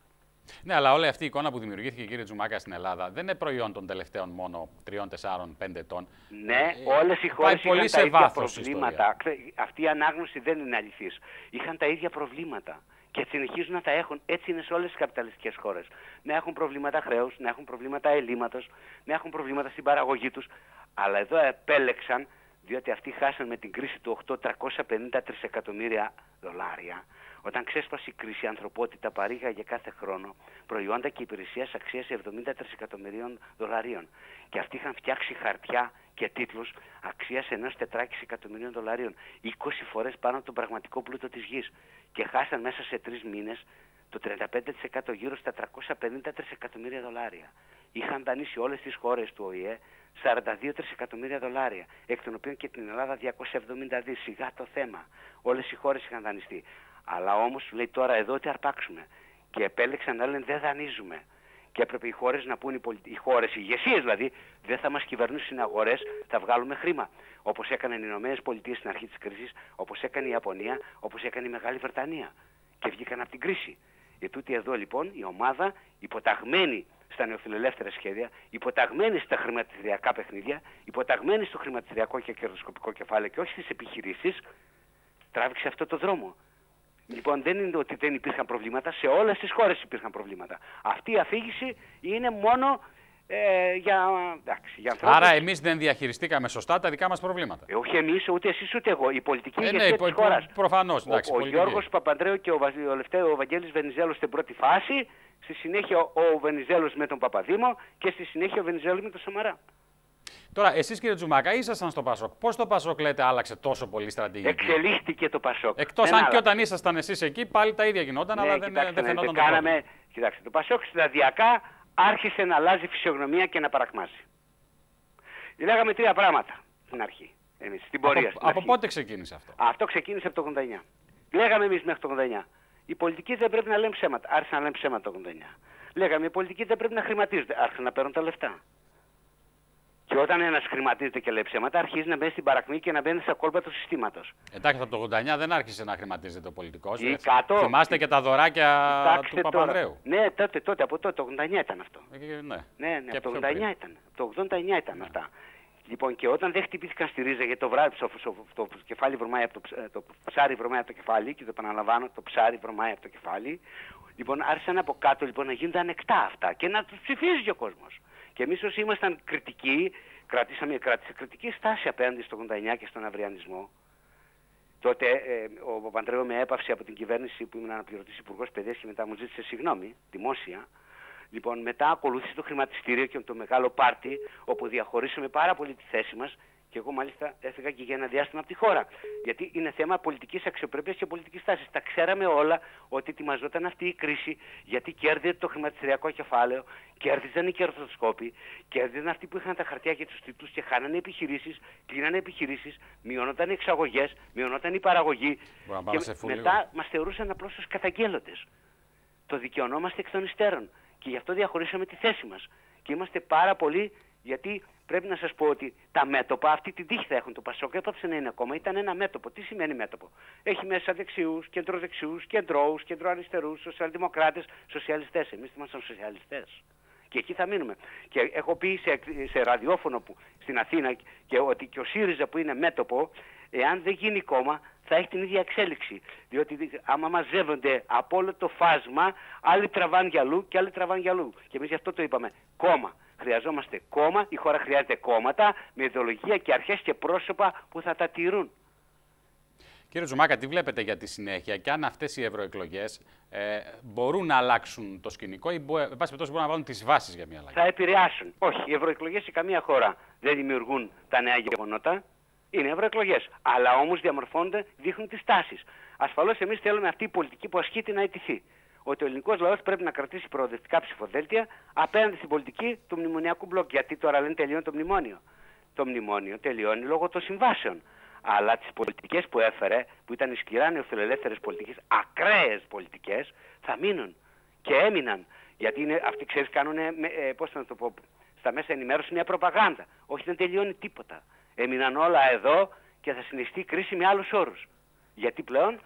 Ναι, αλλά όλη αυτή η εικόνα που δημιουργήθηκε, κύριε Τζουμάκα, στην Ελλάδα δεν είναι προϊόν των τελευταίων μόνο 3, 4, 5 ετών. Ναι, όλες οι χώρες είχαν τα ίδια προβλήματα. Αυτή η ανάγνωση δεν είναι αληθής. Είχαν τα ίδια προβλήματα. Και συνεχίζουν να τα έχουν. Έτσι είναι σε όλες τις καπιταλιστικές χώρες. Να έχουν προβλήματα χρέους, να έχουν προβλήματα ελλείμματος, να έχουν προβλήματα στην παραγωγή τους. Αλλά εδώ επέλεξαν, διότι αυτοί χάσαν με την κρίση του 8 350 τρισεκατομμύρια δολάρια. Όταν ξέσπασε η κρίση, η ανθρωπότητα παρήγαγε κάθε χρόνο προϊόντα και υπηρεσίες αξίας 70 τρισεκατομμυρίων δολαρίων. Και αυτοί είχαν φτιάξει χαρτιά και τίτλους αξίας ενός 4,5 εκατομμυρίων δολαρίων. 20 φορές πάνω από τον πραγματικό πλούτο της γης. Και χάσαν μέσα σε 3 μήνες το 35% γύρω στα 350 τρισεκατομμύρια δολάρια. Είχαν δανείσει όλες τις χώρες του ΟΗΕ 42 τρισεκατομμύρια δολάρια, εκ των οποίων και την Ελλάδα 270 δις. Σιγά το θέμα. Όλες οι χώρες είχαν δανειστεί. Αλλά όμως σου λέει τώρα εδώ τι αρπάξουμε. Και επέλεξαν να λένε δεν δανείζουμε. Και έπρεπε οι χώρες να πούν, οι χώρες, οι ηγεσίες δηλαδή, δεν θα μας κυβερνήσουν αγορές, θα βγάλουμε χρήμα. Όπως έκαναν οι Ηνωμένες Πολιτείες στην αρχή της κρίσης, όπως έκανε η Ιαπωνία, όπως έκανε η Μεγάλη Βρετανία. Και βγήκαν από την κρίση. Ετούτη εδώ λοιπόν η ομάδα, υποταγμένη στα νεοφιλελεύθερα σχέδια, υποταγμένη στα χρηματιστηριακά παιχνίδια, υποταγμένη στο χρηματιστηριακό και κερδοσκοπικό κεφάλαιο και όχι στις επιχειρήσεις, τράβηξε αυτό το δρόμο. Λοιπόν, δεν είναι ότι δεν υπήρχαν προβλήματα, σε όλες τις χώρες υπήρχαν προβλήματα. Αυτή η αφήγηση είναι μόνο Για ανθρώπους. Άρα εμείς δεν διαχειριστήκαμε σωστά τα δικά μας προβλήματα. Όχι εμείς, ούτε εσείς, ούτε εγώ. Η πολιτική ηγεσία της χώρας. Προφανώς. Ο Γιώργος Παπανδρέου και ο Βαγγέλης Βενιζέλος στην πρώτη φάση, στη συνέχεια ο Βενιζέλος με τον Παπαδήμο και στη συνέχεια ο Βενιζέλος με τον Σαμαρά. Τώρα, εσείς κύριε Τζουμάκα, ήσασταν στο Πασόκ. Πώς το Πασόκ, λέτε, άλλαξε τόσο πολύ στρατηγική? Εξελίχθηκε το Πασόκ. Εκτός αν και όταν ήσασταν εσείς εκεί, πάλι τα ίδια γινόταν, αλλά δεν φαινόταν το πρόβλημα. Κοιτάξτε, το Πασόκ σταδιακά άρχισε να αλλάζει φυσιογνωμία και να παρακμάζει. Λέγαμε τρία πράγματα στην αρχή. Εμείς, στην πορεία. Από πότε ξεκίνησε αυτό? Αυτό ξεκίνησε από το 89. Λέγαμε εμείς μέχρι το 89. Οι πολιτικοί δεν πρέπει να λένε ψέματα. Άρχισαν να λένε ψέματα το 89. Λέγαμε οι πολιτικοί δεν πρέπει να χρηματίζονται. Άρχισαν να παίρνουν τα λεφτά. Και όταν ένας χρηματίζεται και λέει ψέματα, αρχίζει να μπαίνει στην παρακμή και να μπαίνει στα κόλπα του συστήματος. Εντάξει, από το 89 δεν άρχισε να χρηματίζεται ο πολιτικός. Θυμάστε και τα δωράκια του Παπανδρέου. Ναι, από τότε, το 89 ήταν αυτό. Ναι, από το 89 ήταν. Το 89 ήταν αυτά. Λοιπόν, και όταν δεν χτυπήθηκαν στη ρίζα, γιατί το βράδυ το κεφάλι βρωμάει από το ψάρι βρωμάει από το κεφάλι, και το επαναλαμβάνω, το ψάρι βρωμάει από το κεφάλι. Λοιπόν, άρχισαν από κάτω λοιπόν να γίνονται ανεκτά αυτά και να τους ψηφίζει ο κόσμος. Και εμείς όσοι ήμασταν κριτικοί, κράτησε κριτική στάση απέναντι στο 89 και στον αυριανισμό. Τότε ο Παπανδρέου με έπαυσε από την κυβέρνηση που ήμουν αναπληρωτής υπουργός παιδείας και μετά μου ζήτησε συγγνώμη, δημόσια. Λοιπόν, μετά ακολούθησε το χρηματιστήριο και το μεγάλο πάρτι, όπου διαχωρίσαμε πάρα πολύ τη θέση μας και εγώ μάλιστα έφυγα και για ένα διάστημα από τη χώρα. Γιατί είναι θέμα πολιτικής αξιοπρέπειας και πολιτικής τάσης. Τα ξέραμε όλα ότι ετοιμαζόταν αυτή η κρίση, γιατί κέρδιζε το χρηματιστηριακό κεφάλαιο, κέρδιζαν οι κερδοσκόποι, κέρδιζαν αυτοί που είχαν τα χαρτιά και τους τίτλους και χάνανε επιχειρήσεις, κλείνανε επιχειρήσεις, μειώνονταν οι εξαγωγές, μειώνονταν η παραγωγή. Και μετά μας θεωρούσαν απλώς ως καταγγέλλοντες. Το δικαιωνόμαστε εκ των υστέρων. Και γι' αυτό διαχωρίσαμε τη θέση μας. Και είμαστε πάρα πολύ, γιατί πρέπει να σας πω ότι τα μέτωπα, αυτή την τύχη θα έχουν. Το Πασόκ έπαψε να είναι ακόμα, ήταν ένα μέτωπο. Τι σημαίνει μέτωπο? Έχει μέσα δεξιούς, κεντροδεξιούς, κεντρώους, κεντροαριστερούς, σοσιαλδημοκράτες, σοσιαλιστές. Εμείς ήμασταν σοσιαλιστές. Και εκεί θα μείνουμε. Και έχω πει σε ραδιόφωνο στην Αθήνα ότι και ο ΣΥΡΙΖΑ που είναι μέτωπο, εάν δεν γίνει κόμμα, θα έχει την ίδια εξέλιξη. Διότι άμα μαζεύονται από όλο το φάσμα, άλλοι τραβάνε για αλλού και άλλοι τραβάνε για αλλού. Και εμείς γι' αυτό το είπαμε. Κόμμα. Χρειαζόμαστε κόμμα, η χώρα χρειάζεται κόμματα με ιδεολογία και αρχές και πρόσωπα που θα τα τηρούν. Κύριε Τζουμάκα, τι βλέπετε για τη συνέχεια και αν αυτές οι ευρωεκλογές μπορούν να αλλάξουν το σκηνικό ή εν πάση περιπτώσει μπορούν να βάλουν τις βάσεις για μια αλλαγή? Θα επηρεάσουν. Όχι, οι ευρωεκλογές σε καμία χώρα δεν δημιουργούν τα νέα γεγονότα. Είναι ευρωεκλογές. Αλλά όμως διαμορφώνονται, δείχνουν τις τάσεις. Ασφαλώς εμείς θέλουμε αυτή η πολιτική που ασκείται να ιτηθεί. Ότι ο ελληνικός λαός πρέπει να κρατήσει προοδευτικά ψηφοδέλτια απέναντι στην πολιτική του μνημονιακού μπλοκ. Γιατί τώρα λένε τελειώνει το μνημόνιο. Το μνημόνιο τελειώνει λόγω των συμβάσεων. Αλλά τις πολιτικές που έφερε, που ήταν οι σκληρά νεοφιλελεύθερες πολιτικές, ακραίες πολιτικές, θα μείνουν. Και έμειναν. Γιατί αυτοί, ξέρεις, κάνουν, πώς θα το πω, στα μέσα ενημέρωση μια προπαγάνδα. Όχι, δεν τελειώνει τίποτα. Έμειναν όλα εδώ και θα συνεχιστεί η κρίση με άλλους όρους. Γιατί πλέον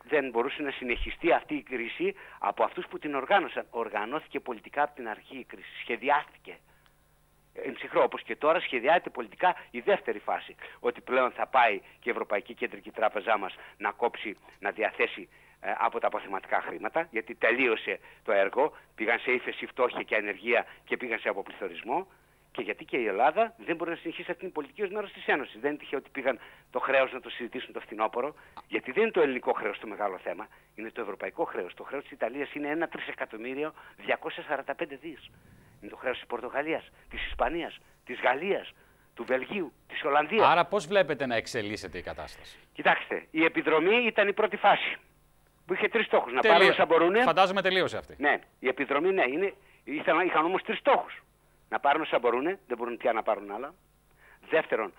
δεν μπορούσε να συνεχιστεί αυτή η κρίση από αυτούς που την οργάνωσαν. Οργανώθηκε πολιτικά από την αρχή η κρίση. Σχεδιάστηκε. Ψυχρό, όπως και τώρα σχεδιάζεται πολιτικά η δεύτερη φάση. Ότι πλέον θα πάει και η Ευρωπαϊκή Κεντρική Τράπεζά μας να κόψει, να διαθέσει από τα αποθεματικά χρήματα, γιατί τελείωσε το έργο, πήγαν σε ύφεση, φτώχεια και ανεργία και πήγαν σε αποπληθωρισμό. Και γιατί και η Ελλάδα δεν μπορεί να συνεχίσει αυτή την πολιτική ως μέρος της Ένωσης. Δεν είναι τυχαίο ότι πήγαν το χρέος να το συζητήσουν το φθινόπωρο, γιατί δεν είναι το ελληνικό χρέος το μεγάλο θέμα, είναι το ευρωπαϊκό χρέος. Το χρέος της Ιταλίας είναι 1.245 δις. Είναι το χρέος της Πορτογαλίας, της Ισπανίας, της Γαλλίας, του Βελγίου, της Ολλανδίας. Άρα πώς βλέπετε να εξελίσσεται η κατάσταση? Κοιτάξτε, η επιδρομή ήταν η πρώτη φάση, που είχε τρεις στόχους. Να πάρουν όσα μπορούν. Φαντάζομαι τελείωσε αυτή. Ναι, η επιδρομή ναι, είχαν όμως τρεις στόχους. Να πάρουν όσα μπορούν, δεν μπορούν πια να πάρουν άλλα. Δεύτερον,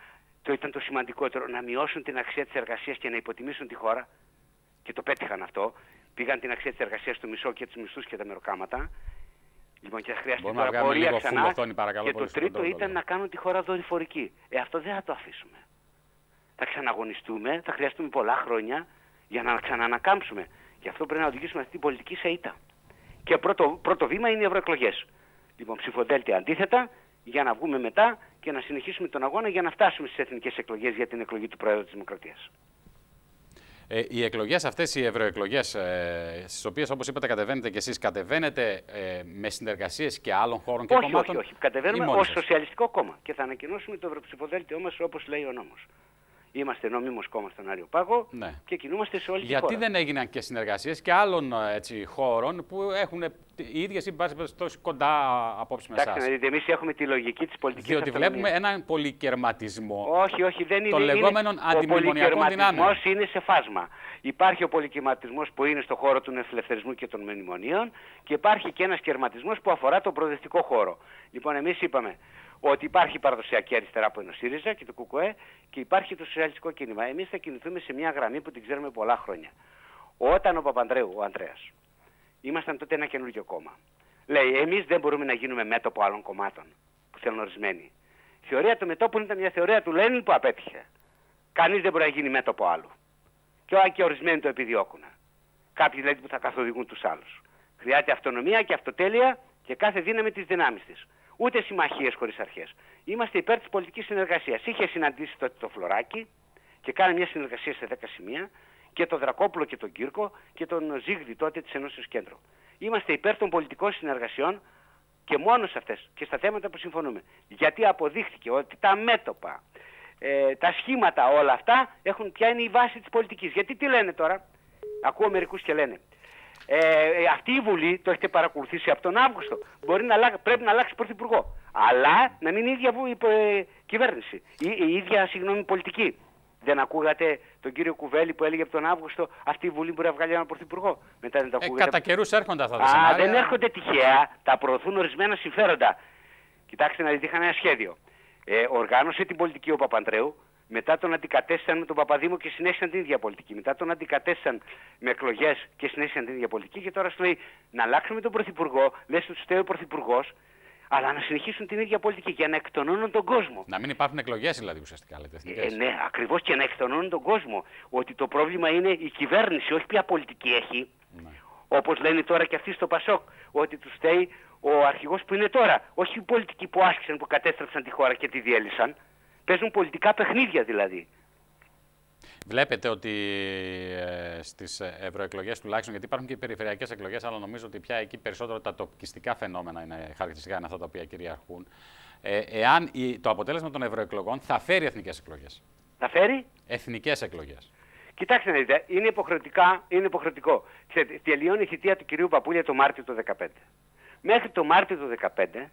ήταν το σημαντικότερο, να μειώσουν την αξία της εργασίας και να υποτιμήσουν τη χώρα. Και το πέτυχαν αυτό. Πήγαν την αξία της εργασίας στο μισό και τους μισθούς και τα μεροκάματα. Λοιπόν, και θα χρειαστεί τώρα πορεία ξανά. Και το τρίτο ήταν να κάνουν τη χώρα δορυφορική. Αυτό δεν θα το αφήσουμε. Θα ξαναγωνιστούμε, θα χρειαστούμε πολλά χρόνια για να ξαναανακάμψουμε. Γι' αυτό πρέπει να οδηγήσουμε αυτή την πολιτική σε ήττα. Και πρώτο βήμα είναι οι ευρωεκλογές. Λοιπόν, ψηφοδέλτια αντίθετα, για να βγούμε μετά και να συνεχίσουμε τον αγώνα για να φτάσουμε στις εθνικές εκλογές για την εκλογή του Πρόεδρου της Δημοκρατίας. Οι εκλογές αυτές, οι ευρωεκλογές, στις οποίες, όπως είπατε, κατεβαίνετε και εσείς, κατεβαίνετε με συνεργασίες και άλλων χώρων και κομμάτων? Όχι. Κατεβαίνουμε ως Σοσιαλιστικό Κόμμα και θα ανακοινώσουμε το ευρωψηφοδέλτιό μας όπως λέει ο νόμος. Είμαστε νόμιμος κόμμα στον Άριο Πάγο και κινούμαστε σε όλη τη χώρα. Γιατί δεν έγιναν και συνεργασίες και άλλων χώρων που έχουν οι ίδιες ή τόσο κοντά απόψεις με εσάς? Εντάξει, να δείτε, εμείς έχουμε τη λογική της πολιτικής αυτονομίας. Διότι βλέπουμε έναν πολυκερματισμό. Όχι, δεν είναι. Των λεγόμενων αντιμνημονιακών δυνάμεων. Ο πολυκερματισμός είναι σε φάσμα. Υπάρχει ο πολυκερματισμός που είναι στο χώρο του ελευθερισμού και των μνημονίων και υπάρχει και ένας κερματισμός που αφορά τον προοδευτικό χώρο. Λοιπόν, εμείς είπαμε ότι υπάρχει η παραδοσιακή αριστερά που είναι ο ΣΥΡΙΖΑ και το ΚΚΕ και υπάρχει το σοσιαλιστικό κίνημα. Εμείς θα κινηθούμε σε μια γραμμή που την ξέρουμε πολλά χρόνια. Όταν ο Παπανδρέου, ο Ανδρέας, ήμασταν τότε ένα καινούργιο κόμμα, λέει εμείς δεν μπορούμε να γίνουμε μέτωπο άλλων κομμάτων που θέλουν ορισμένοι. Η θεωρία του μετώπου ήταν μια θεωρία του Λένιν που απέτυχε. Κανείς δεν μπορεί να γίνει μέτωπο άλλου. Και ορισμένοι το επιδιώκουν. Κάποιοι δηλαδή που θα καθοδηγούν τους άλλους. Χρειάζεται αυτονομία και αυτοτέλεια και κάθε δύναμη της δυνάμεις της. Ούτε συμμαχίες χωρίς αρχές. Είμαστε υπέρ της πολιτικής συνεργασίας. Είχε συναντήσει τότε το Φλωράκι και κάνει μια συνεργασία σε 10 σημεία και τον Δρακόπουλο και τον Κύρκο και τον Ζίγδη τότε της Ενώσεως Κέντρο. Είμαστε υπέρ των πολιτικών συνεργασιών και μόνο σε αυτές και στα θέματα που συμφωνούμε. Γιατί αποδείχθηκε ότι τα μέτωπα, τα σχήματα όλα αυτά έχουν ποια είναι η βάση της πολιτικής. Γιατί τι λένε τώρα, ακούω μερικούς και λένε. Αυτή η Βουλή, το έχετε παρακολουθήσει από τον Αύγουστο, πρέπει να αλλάξει πρωθυπουργό. Αλλά να μην είναι η ίδια κυβέρνηση, η ίδια πολιτική. Δεν ακούγατε τον κύριο Κουβέλη που έλεγε από τον Αύγουστο αυτή η Βουλή μπορεί να βγάλει έναν πρωθυπουργό? Μετά δεν τα ακούγατε? Κατά καιρούς έρχονται αυτά τα σενάρια. Δεν έρχονται τυχαία, τα προωθούν ορισμένα συμφέροντα. Κοιτάξτε να δείτε, είχαν ένα σχέδιο. Οργάνωσε την πολιτική ο Παπανδρέου. Μετά τον αντικατέστησαν με τον Παπαδήμο και συνέχισαν την ίδια πολιτική. Μετά τον αντικατέστησαν με εκλογές και συνέχισαν την ίδια πολιτική. Και τώρα σου λέει να αλλάξουμε τον πρωθυπουργό, λες του φταίει ο πρωθυπουργός, αλλά να συνεχίσουν την ίδια πολιτική για να εκτονώνουν τον κόσμο. Να μην υπάρχουν εκλογές δηλαδή ουσιαστικά, λέτε, εθνικές. Ναι, ακριβώς, και να εκτονώνουν τον κόσμο. Ότι το πρόβλημα είναι η κυβέρνηση, όχι ποια πολιτική έχει. Ναι. Όπως λένε τώρα και αυτοί στο Πασόκ, ότι τους φταίει ο αρχηγός που είναι τώρα. Όχι οι πολιτικοί που άσκησαν, που κατέστρεψαν τη χώρα και τη διέλυσαν. Παίζουν πολιτικά παιχνίδια δηλαδή. Βλέπετε ότι στις ευρωεκλογές τουλάχιστον, γιατί υπάρχουν και οι περιφερειακές εκλογές, αλλά νομίζω ότι πια εκεί περισσότερο τα τοπικιστικά φαινόμενα είναι χαρακτηριστικά, είναι αυτά τα οποία κυριαρχούν. Εάν το αποτέλεσμα των ευρωεκλογών θα φέρει εθνικές εκλογές. Θα φέρει εθνικές εκλογές. Κοιτάξτε να δείτε, είναι υποχρεωτικό. Ξέρετε, τελειώνει η θητεία του κυρίου Παπούλια το Μάρτιο του 2015. Μέχρι το Μάρτιο του 2015,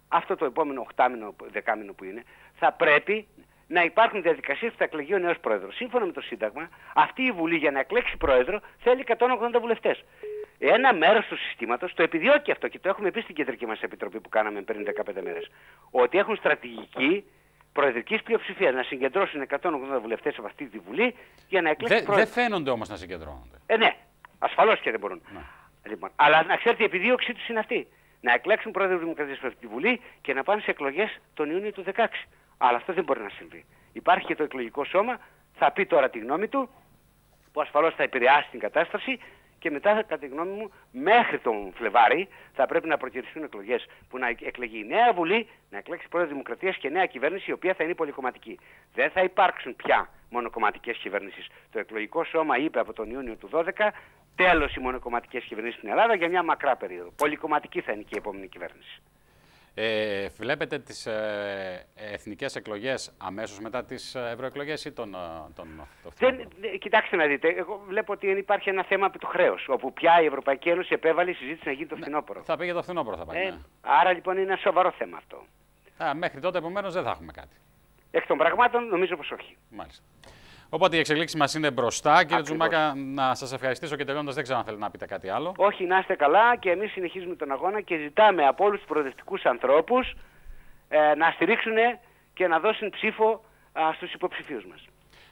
αυτό το επόμενο 8μηνο, 10μηνο που είναι, θα πρέπει να υπάρχουν διαδικασίες που θα εκλεγεί ο νέος πρόεδρος. Σύμφωνα με το Σύνταγμα, αυτή η Βουλή για να εκλέξει πρόεδρο θέλει 180 βουλευτές. Ένα μέρος του συστήματος το επιδιώκει αυτό και το έχουμε πει στην κεντρική μας επιτροπή που κάναμε πριν 15 μέρες. Ότι έχουν στρατηγική προεδρικής πλειοψηφίας να συγκεντρώσουν 180 βουλευτές από αυτή τη Βουλή για να εκλέξει πρόεδρο. Δεν φαίνονται όμως να συγκεντρώνονται. Ναι, ασφαλώς και δεν μπορούν. Ναι. Λοιπόν, αλλά να ξέρετε, η επιδίωξή τους είναι αυτή. Να εκλέξουν πρόεδρο Δημοκρατίας από τη Βουλή και να πάνε σε εκλογές τον Ιούνιο του 2016. Αλλά αυτό δεν μπορεί να συμβεί. Υπάρχει και το εκλογικό σώμα, θα πει τώρα τη γνώμη του, που ασφαλώς θα επηρεάσει την κατάσταση και μετά, κατά τη γνώμη μου, μέχρι τον Φλεβάρι θα πρέπει να προκυριστούν εκλογές που να εκλεγεί η νέα Βουλή, να εκλέξει πρόεδρο Δημοκρατίας και νέα κυβέρνηση, η οποία θα είναι πολυκομματική. Δεν θα υπάρξουν πια μονοκομματικές κυβερνήσεις. Το εκλογικό σώμα είπε από τον Ιούνιο του 2012. Τέλος οι μονοκομματικές κυβερνήσεις στην Ελλάδα για μια μακρά περίοδο. Πολυκομματική θα είναι και η επόμενη κυβέρνηση. Βλέπετε τις εθνικές εκλογές αμέσως μετά τις ευρωεκλογές ή Κοιτάξτε να δείτε, εγώ βλέπω ότι υπάρχει ένα θέμα από το χρέος, όπου πια η Ευρωπαϊκή Ένωση επέβαλε η συζήτηση να γίνει το φθινόπωρο. Θα πήγε το φθινόπωρο, θα πάει. Ναι. Άρα λοιπόν είναι ένα σοβαρό θέμα αυτό. Μέχρι τότε επομένως δεν θα έχουμε κάτι. Εκ των πραγμάτων νομίζω πως όχι. Μάλιστα. Οπότε οι εξελίξεις μας είναι μπροστά. Κύριε Τζουμάκα, να σας ευχαριστήσω και τελειώνοντας, δεν ξέρω αν θέλετε να πείτε κάτι άλλο. Όχι, να είστε καλά και εμείς συνεχίζουμε τον αγώνα και ζητάμε από όλους τους προοδευτικούς ανθρώπους να στηρίξουν και να δώσουν ψήφο στους υποψηφίους μας.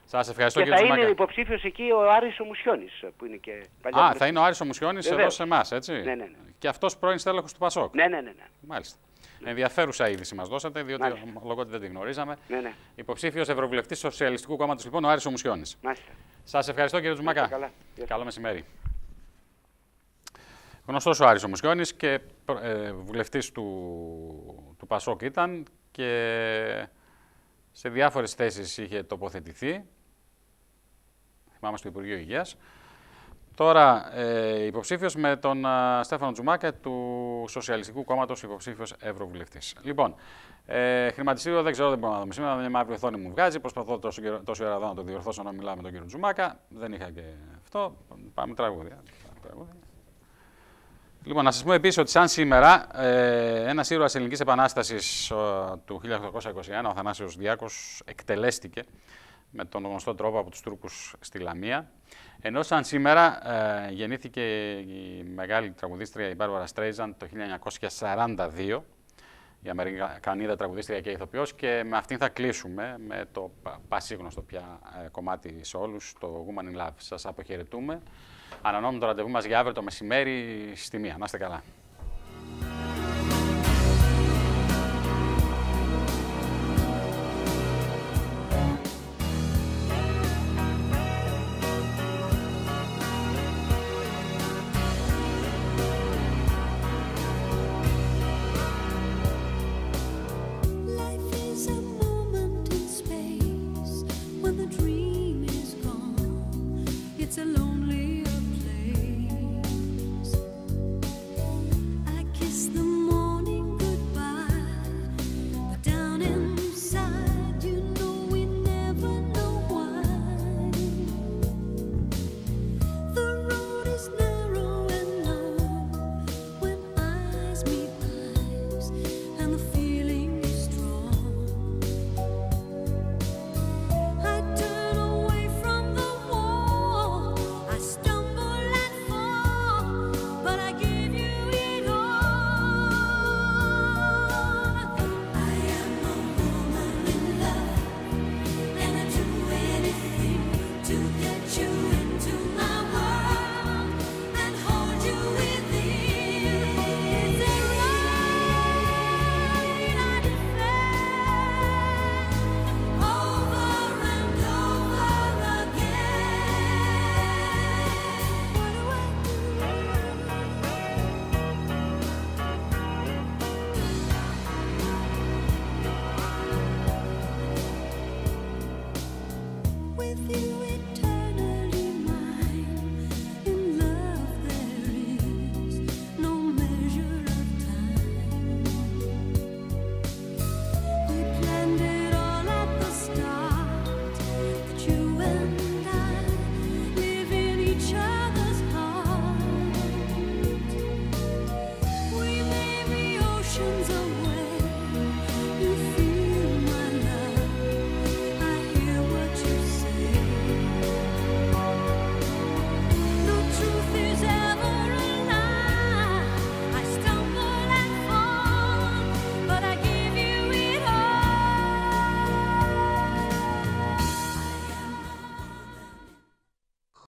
Σας ευχαριστώ, και κύριε Τζουμάκα. Θα είναι υποψήφιος εκεί ο Άρης ο Μουσιώνης, που είναι και παλιά. Θα είναι ο Άρης ο Μουσιώνης εδώ σε εμάς, έτσι. Ναι. Και αυτός πρώην στέλεχος του Πασόκ. Ναι. Μάλιστα. Ενδιαφέρουσα είδηση μας δώσατε, διότι λόγω ότι δεν τη γνωρίζαμε. Ναι. Υποψήφιος Ευρωβουλευτής του Σοσιαλιστικού Κόμματος, λοιπόν, ο Άρης ο Μουσιώνης. Σας ευχαριστώ, κύριε Τζουμάκα. Καλό μεσημέρι. Γνωστός ο Άρης ο Μουσιώνης και βουλευτής του Πασόκ ήταν και σε διάφορες θέσεις είχε τοποθετηθεί. θυμάμαι, στο Υπουργείο Υγείας. Τώρα υποψήφιος με τον Στέφανο Τζουμάκα του Σοσιαλιστικού Κόμματος, υποψήφιος ευρωβουλευτής. Λοιπόν, χρηματιστήριο δεν ξέρω, δεν μπορώ να δούμε σήμερα. Μια μαύρη οθόνη μου βγάζει. Προσπαθώ τόση ώρα εδώ να το διορθώσω να μιλάω με τον κύριο Τζουμάκα. Δεν είχα και αυτό. Πάμε τραγούδια. Λοιπόν, να σας πω επίσης ότι σαν σήμερα ένας ήρωας Ελληνικής Επανάστασης του 1821, ο Αθανάσιος Διάκος, εκτελέστηκε με τον γνωστό τρόπο από τους Τούρκους στη Λαμία. Ενώ σαν σήμερα γεννήθηκε η μεγάλη τραγουδίστρια η Μπάρμπαρα Στρέιζαντ το 1942, η Αμερικανίδα τραγουδίστρια και ηθοποιός, και με αυτήν θα κλείσουμε με το πασίγνωστο πια κομμάτι σε όλους, το Woman in Love. Σας αποχαιρετούμε. Ανανώνουμε το ραντεβού μας για αύριο το μεσημέρι στη 1. Να είστε καλά.